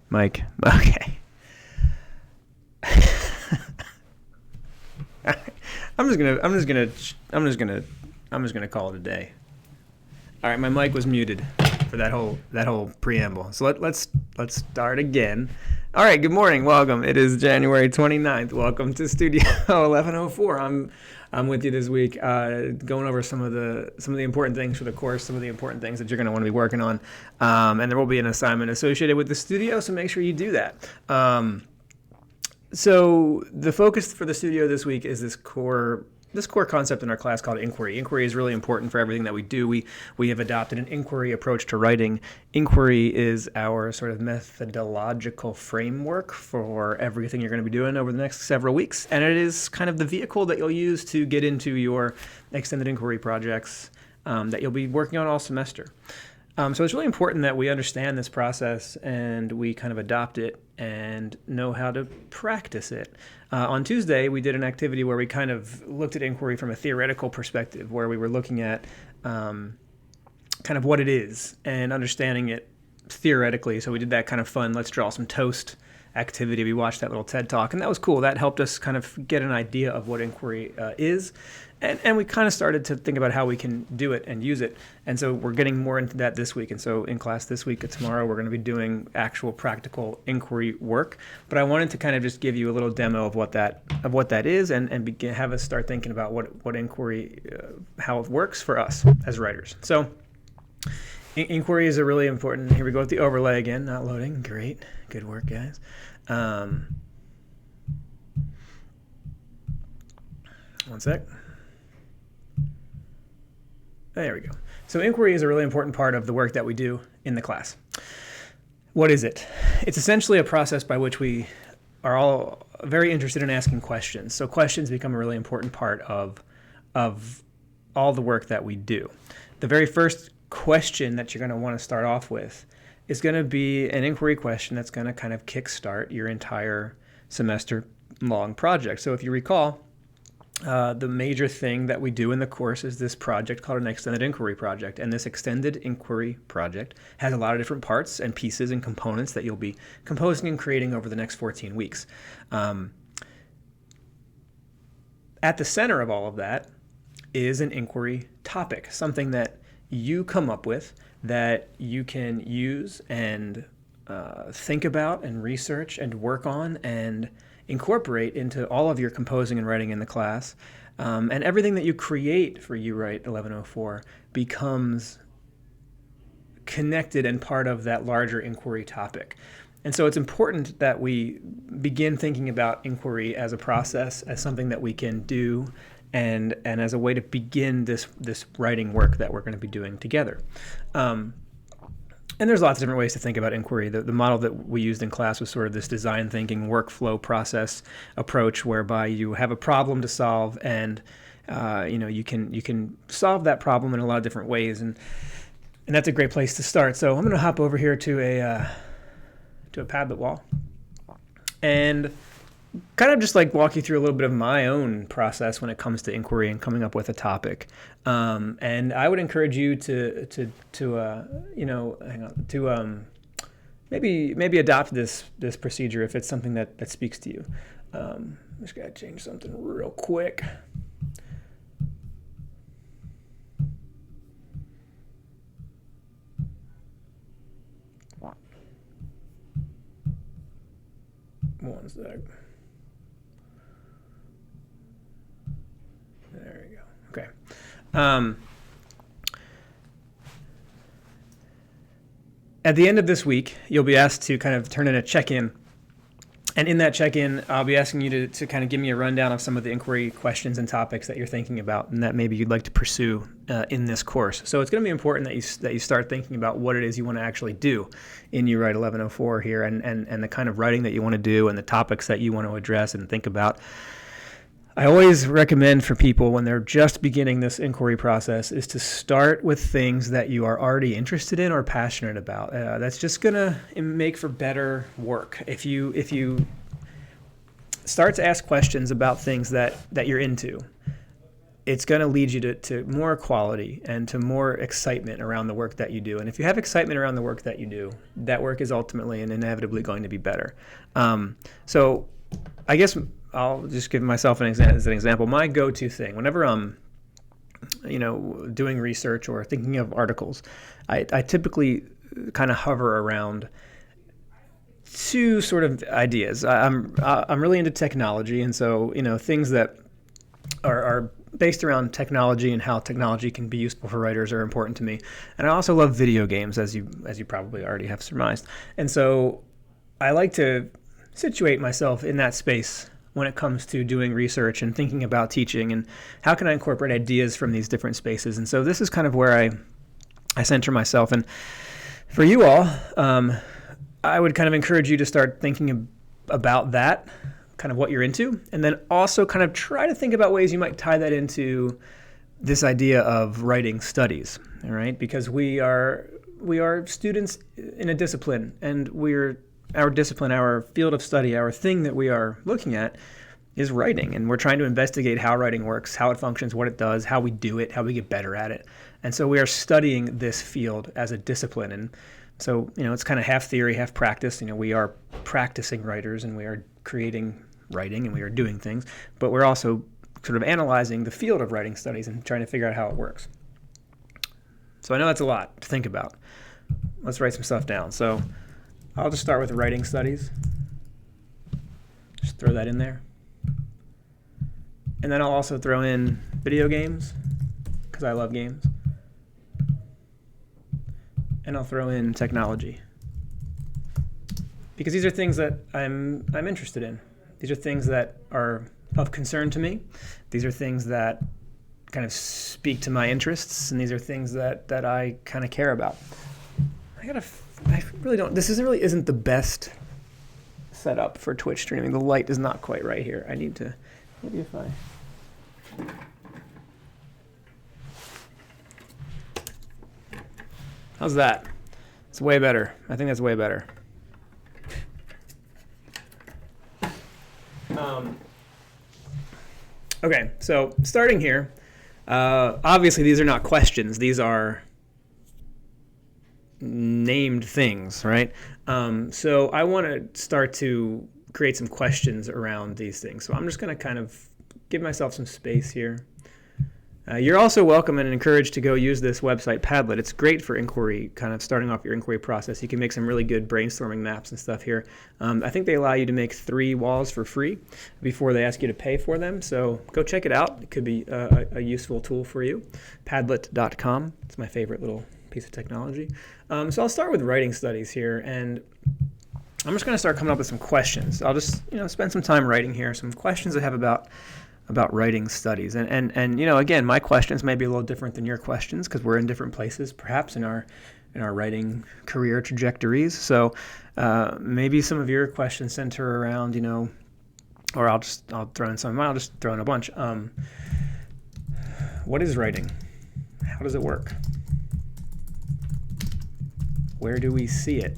Mike. Okay. I'm just gonna call it a day. All right, my mic was muted for that whole preamble. So let's start again. All right, good morning. Welcome. It is January 29th. Welcome to Studio 1104. I'm with you this week, going over some of the important things for the course, some of the important things that you're going to want to be working on, and there will be an assignment associated with the studio, so make sure you do that. So the focus for the studio this week is this core concept in our class called inquiry. Inquiry is really important for everything that we do. We have adopted an inquiry approach to writing. Inquiry is our sort of methodological framework for everything you're going to be doing over the next several weeks, and it is kind of the vehicle that you'll use to get into your extended inquiry projects that you'll be working on all semester. So it's really important that we understand this process and we kind of adopt it and know how to practice it. On Tuesday, we did an activity where we kind of looked at inquiry from a theoretical perspective, where we were looking at kind of what it is and understanding it theoretically. So we did that kind of fun, let's draw some toast activity. We watched that little TED Talk, and that was cool. That helped us kind of get an idea of what inquiry is. And we kind of started to think about how we can do it and use it. And so we're getting more into that this week. And so in class this week and tomorrow, we're going to be doing actual practical inquiry work. But I wanted to kind of just give you a little demo of what that is and have us start thinking about what inquiry, how it works for us as writers. So inquiry is a really important, here we go with the overlay again, not loading. Great. Good work, guys. One sec. There we go. So inquiry is a really important part of the work that we do in the class. What is it? It's essentially a process by which we are all very interested in asking questions. So questions become a really important part of all the work that we do. The very first question that you're going to want to start off with is going to be an inquiry question that's going to kind of kickstart your entire semester-long project. So if you recall, the major thing that we do in the course is this project called an extended inquiry project. And this extended inquiry project has a lot of different parts and pieces and components that you'll be composing and creating over the next 14 weeks. At the center of all of that is an inquiry topic, something that you come up with that you can use and think about and research and work on and incorporate into all of your composing and writing in the class. And everything that you create for You Write 1104 becomes connected and part of that larger inquiry topic. And so it's important that we begin thinking about inquiry as a process, as something that we can do, and as a way to begin this writing work that we're going to be doing together. And there's lots of different ways to think about inquiry. The model that we used in class was sort of this design thinking workflow process approach, whereby you have a problem to solve, and you can solve that problem in a lot of different ways, and that's a great place to start. So I'm going to hop over here to a Padlet wall and kind of just like walk you through a little bit of my own process when it comes to inquiry and coming up with a topic. And I would encourage you to maybe adopt this procedure if it's something that speaks to you. I'm just gotta change something real quick. One sec. There we go. Okay. At the end of this week, you'll be asked to kind of turn in a check-in. And in that check-in, I'll be asking you to kind of give me a rundown of some of the inquiry questions and topics that you're thinking about and that maybe you'd like to pursue in this course. So it's going to be important that you start thinking about what it is you want to actually do in You Write 1104 here, and the kind of writing that you want to do and the topics that you want to address and think about. I always recommend for people when they're just beginning this inquiry process is to start with things that you are already interested in or passionate about. That's just going to make for better work. If you start to ask questions about things that you're into, it's going to lead you to more quality and to more excitement around the work that you do. And if you have excitement around the work that you do, that work is ultimately and inevitably going to be better. So I guess I'll just give myself as an example. My go-to thing, whenever I'm doing research or thinking of articles, I typically kind of hover around two sort of ideas. I'm really into technology, and so things that are based around technology and how technology can be useful for writers are important to me. And I also love video games, as you probably already have surmised. And so I like to situate myself in that space when it comes to doing research and thinking about teaching and how can I incorporate ideas from these different spaces. And so this is kind of where I center myself. And for you all, I would kind of encourage you to start thinking about that, kind of what you're into, and then also kind of try to think about ways you might tie that into this idea of writing studies, all right? Because we are students in a discipline, and our discipline, our field of study, our thing that we are looking at is writing, and we're trying to investigate how writing works, how it functions, what it does, how we do it, how we get better at it. And so we are studying this field as a discipline, and so it's kind of half theory, half practice. We are practicing writers, and we are creating writing, and we are doing things, but we're also sort of analyzing the field of writing studies and trying to figure out how it works. So I know that's a lot to think about. Let's write some stuff down. So I'll just start with writing studies. Just throw that in there. And then I'll also throw in video games, because I love games. And I'll throw in technology, because these are things that I'm interested in. These are things that are of concern to me. These are things that kind of speak to my interests, and these are things that I kind of care about. I really don't. This isn't the best setup for Twitch streaming. The light is not quite right here. I need to. Maybe if I. How's that? It's way better. I think that's way better. Okay, so starting here, obviously these are not questions. These are named things, right? So I want to start to create some questions around these things. So I'm just going to kind of give myself some space here. You're also welcome and encouraged to go use this website, Padlet. It's great for inquiry, kind of starting off your inquiry process. You can make some really good brainstorming maps and stuff here. I think they allow you to make 3 walls for free before they ask you to pay for them. So go check it out. It could be a useful tool for you. Padlet.com. It's my favorite little piece of technology. So I'll start with writing studies here, and I'm just going to start coming up with some questions. I'll just spend some time writing here, some questions I have about writing studies. And again, my questions may be a little different than your questions because we're in different places, perhaps in our writing career trajectories. So maybe some of your questions center around, or I'll throw in some of mine. I'll just throw in a bunch. What is writing? How does it work? Where do we see it?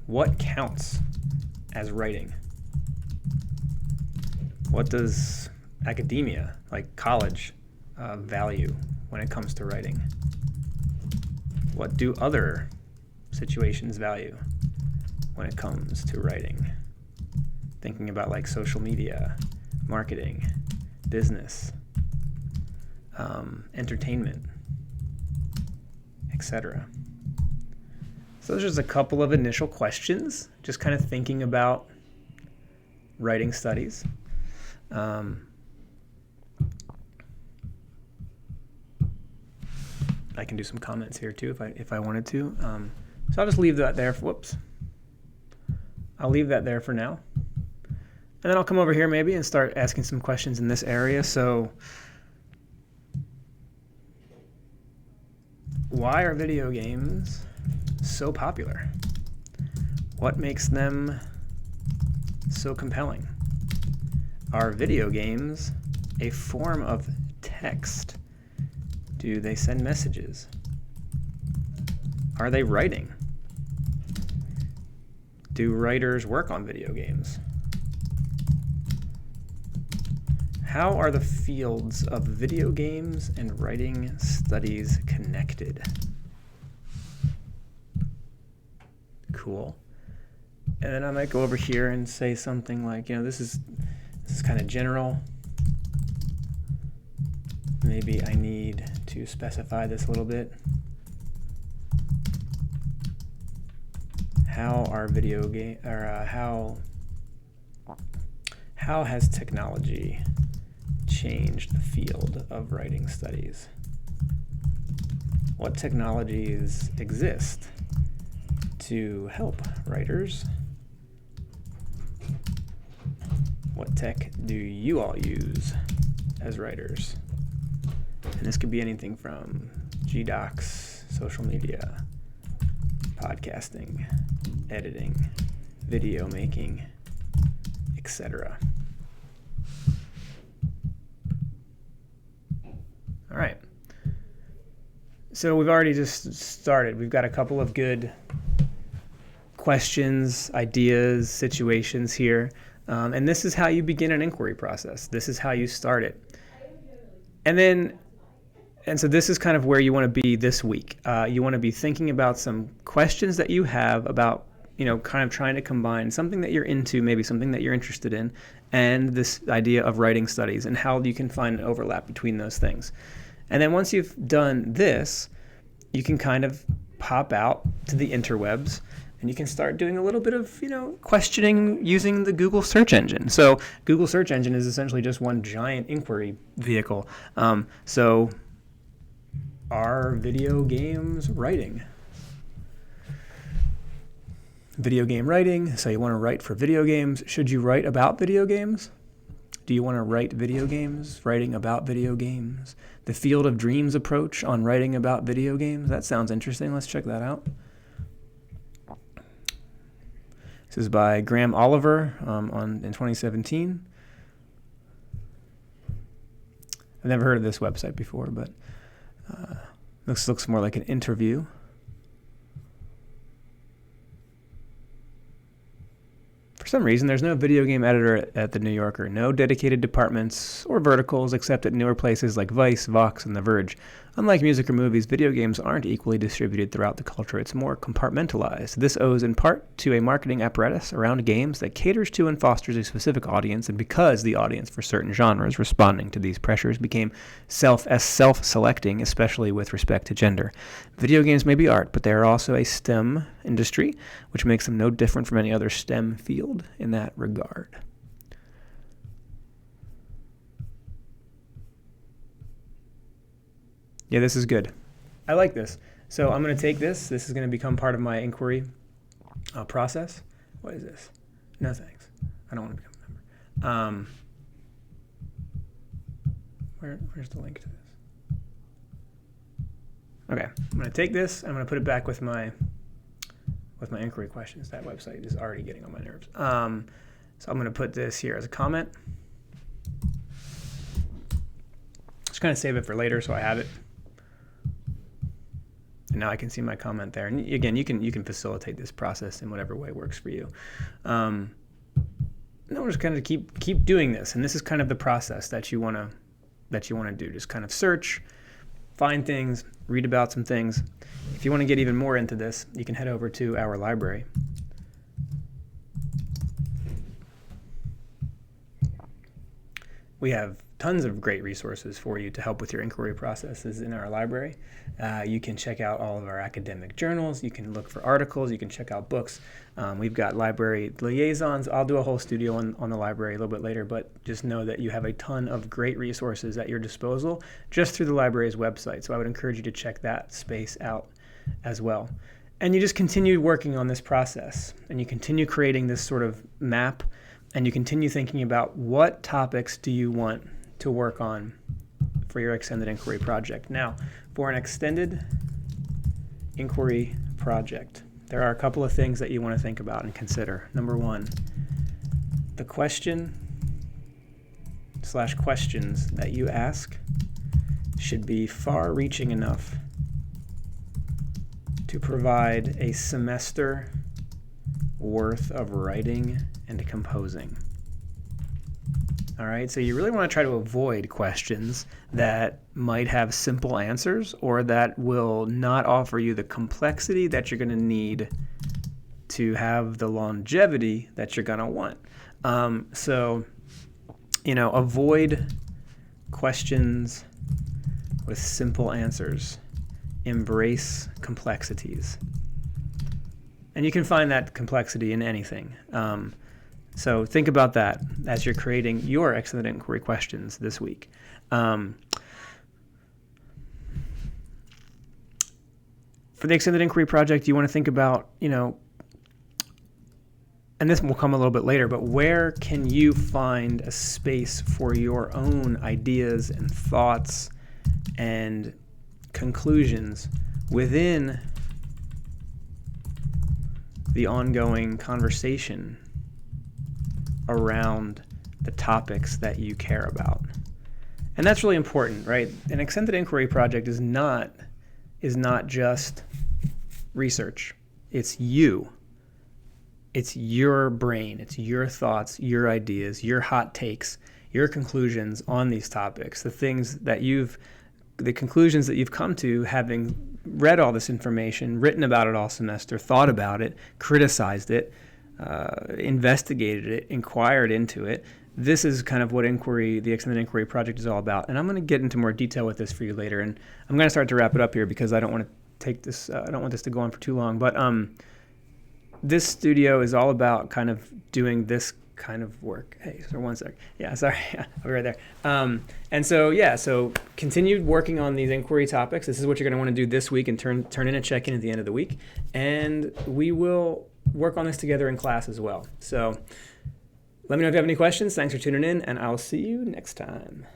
What counts as writing? What does academia, like college, value when it comes to writing? What do other situations value when it comes to writing? Thinking about like social media, marketing, business, entertainment, etc. So there's just a couple of initial questions, just kind of thinking about writing studies. I can do some comments here too if I wanted to. So I'll just leave that there. I'll leave that there for now. And then I'll come over here maybe and start asking some questions in this area. So why are video games so popular? What makes them so compelling? Are video games a form of text? Do they send messages? Are they writing? Do writers work on video games? How are the fields of video games and writing studies connected? Cool. And then I might go over here and say something like, this is kind of general. Maybe I need to specify this a little bit. How are how has technology changed the field of writing studies? What technologies exist to help writers? What tech do you all use as writers? And this could be anything from GDocs, social media, podcasting, editing, video making, etc. All right. So we've already just started. We've got a couple of good questions, ideas, situations here. And this is how you begin an inquiry process. This is how you start it. And so this is kind of where you want to be this week. You want to be thinking about some questions that you have about, kind of trying to combine something that you're into, maybe something that you're interested in, and this idea of writing studies and how you can find an overlap between those things. And then once you've done this, you can kind of pop out to the interwebs and you can start doing a little bit of, questioning using the Google search engine. So Google search engine is essentially just one giant inquiry vehicle. So are video games writing? Video game writing, so you want to write for video games. Should you write about video games? Do you want to write video games, writing about video games? The Field of Dreams approach on writing about video games. That sounds interesting. Let's check that out. This is by Graham Oliver in 2017. I've never heard of this website before, but this looks more like an interview. For some reason, there's no video game editor at The New Yorker, no dedicated departments or verticals except at newer places like Vice, Vox, and The Verge. Unlike music or movies, video games aren't equally distributed throughout the culture. It's more compartmentalized. This owes in part to a marketing apparatus around games that caters to and fosters a specific audience, and because the audience for certain genres responding to these pressures became self-selecting, especially with respect to gender. Video games may be art, but they are also a STEM industry, which makes them no different from any other STEM field in that regard. Yeah, this is good. I like this. So I'm going to take this. This is going to become part of my inquiry process. What is this? No thanks. I don't want to become a member. Where's the link to this? Okay, I'm going to take this. I'm going to put it back with my inquiry questions. That website is already getting on my nerves. So I'm going to put this here as a comment. Just kind of save it for later so I have it. And now I can see my comment there. And again, you can facilitate this process in whatever way works for you. Now we're just kind of keep doing this, and this is kind of the process that you want to do. Just kind of search, find things, read about some things. If you want to get even more into this, you can head over to our library. We have tons of great resources for you to help with your inquiry processes in our library. You can check out all of our academic journals. You can look for articles. You can check out books. We've got library liaisons. I'll do a whole studio on the library a little bit later, but just know that you have a ton of great resources at your disposal just through the library's website. So I would encourage you to check that space out as well. And you just continue working on this process, and you continue creating this sort of map, and you continue thinking about what topics do you want to work on for your extended inquiry project. Now, for an extended inquiry project, there are a couple of things that you want to think about and consider. Number one, the question/questions that you ask should be far-reaching enough to provide a semester worth of writing and composing. All right, so you really want to try to avoid questions that might have simple answers or that will not offer you the complexity that you're going to need to have the longevity that you're going to want. So, avoid questions with simple answers. Embrace complexities. And you can find that complexity in anything. So think about that as you're creating your extended inquiry questions this week. For the extended inquiry project, you want to think about, and this will come a little bit later, but where can you find a space for your own ideas and thoughts and conclusions within the ongoing conversation around the topics that you care about. And that's really important, right? An extended inquiry project is not just research. It's you. It's your brain. It's your thoughts, your ideas, your hot takes, your conclusions on these topics, the conclusions that you've come to having read all this information, written about it all semester, thought about it, criticized it, investigated it, inquired into it. This is kind of what the extended inquiry project is all about. And I'm going to get into more detail with this for you later. And I'm going to start to wrap it up here because I don't want to take this. I don't want this to go on for too long. But this studio is all about kind of doing this kind of work. Hey, so one sec. Yeah, sorry. Yeah, I'll be right there. So continue working on these inquiry topics. This is what you're going to want to do this week and turn in a check-in at the end of the week. And we will work on this together in class as well. So let me know if you have any questions. Thanks for tuning in, and I'll see you next time.